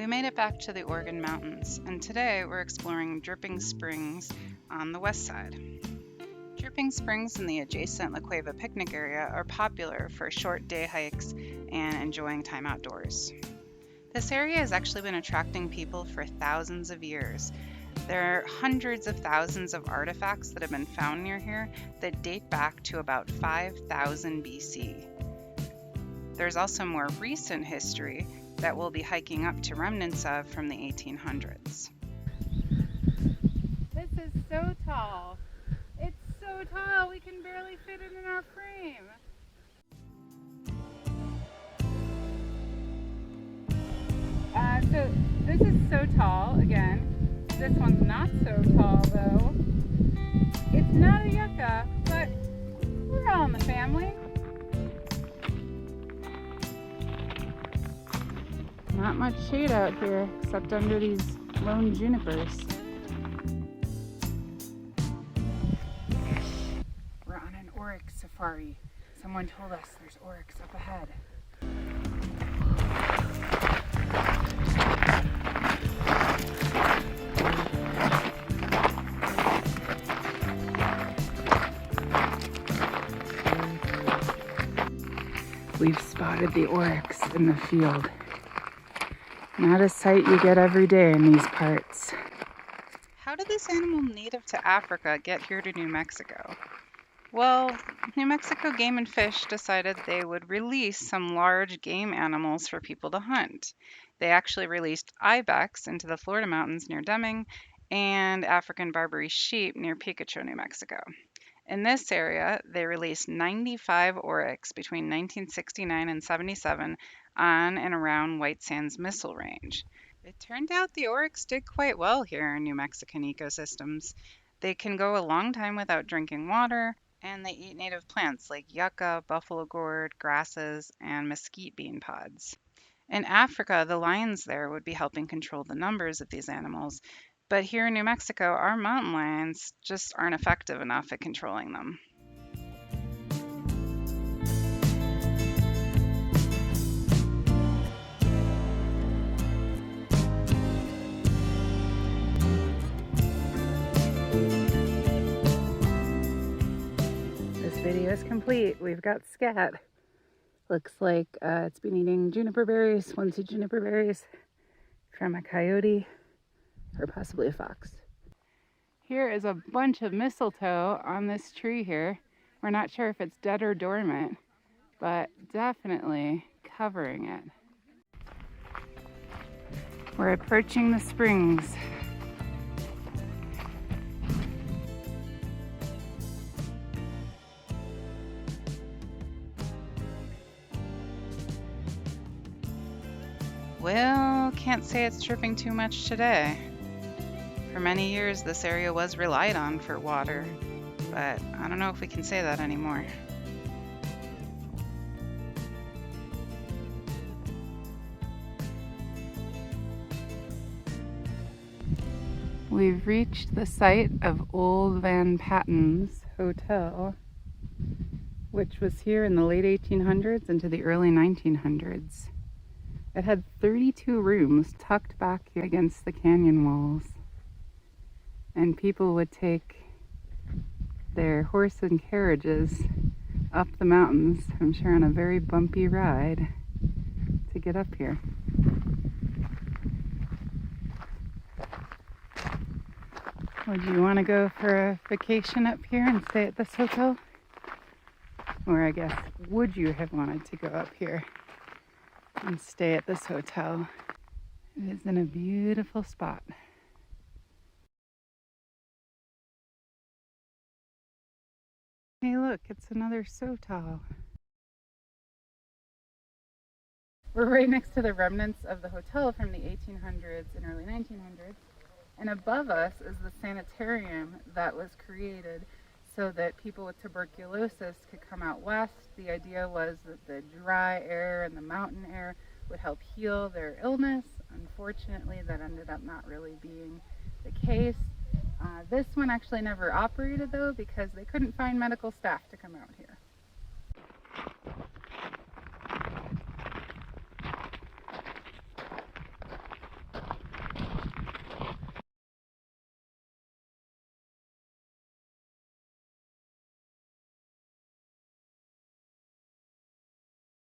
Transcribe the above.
We made it back to the Oregon Mountains, and today we're exploring Dripping Springs on the west side. Dripping Springs and the adjacent La Cueva picnic area are popular for short day hikes and enjoying time outdoors. This area has actually been attracting people for thousands of years. There are hundreds of thousands of artifacts that have been found near here that date back to about 5000 BC. There's also more recent history that we'll be hiking up to remnants of from the 1800s. This is so tall. It's so tall we can barely fit it in our frame. So this is so tall again. This one's not so tall though. It's not a yucca, but we're all in the family. Not much shade out here except under these lone junipers. We're on an Oryx safari. Someone told us there's Oryx up ahead. We've spotted the Oryx in the field. Not a sight you get every day in these parts. How did this animal native to Africa get here to New Mexico? Well, New Mexico Game and Fish decided they would release some large game animals for people to hunt. They actually released ibex into the Florida mountains near Deming and African Barbary sheep near Picacho, New Mexico. In this area, they released 95 oryx between 1969 and 77 on and around White Sands Missile Range. It turned out the oryx did quite well here in New Mexican ecosystems. They can go a long time without drinking water, and they eat native plants like yucca, buffalo gourd, grasses, and mesquite bean pods. In Africa, the lions there would be helping control the numbers of these animals, but here in New Mexico, our mountain lions just aren't effective enough at controlling them. This video is complete. We've got scat. Looks like it's been eating juniper berries, 1-2 juniper berries from a coyote or possibly a fox. Here is a bunch of mistletoe on this tree here. We're not sure if it's dead or dormant, but definitely covering it. We're approaching the springs. Well, can't say it's dripping too much today. For many years, this area was relied on for water, but I don't know if we can say that anymore. We've reached the site of Old Van Patten's Hotel, which was here in the late 1800s into the early 1900s. It had 32 rooms tucked back here against the canyon walls. And people would take their horse and carriages up the mountains, I'm sure on a very bumpy ride, to get up here. Would you want to go for a vacation up here and stay at this hotel? Or I guess, would you have wanted to go up here and stay at this hotel? It is in a beautiful spot. Hey look, it's another sotal. We're right next to the remnants of the hotel from the 1800s and early 1900s. And above us is the sanatorium that was created so that people with tuberculosis could come out west. The idea was that the dry air and the mountain air would help heal their illness. Unfortunately, that ended up not really being the case. This one actually never operated though because they couldn't find medical staff to come out here.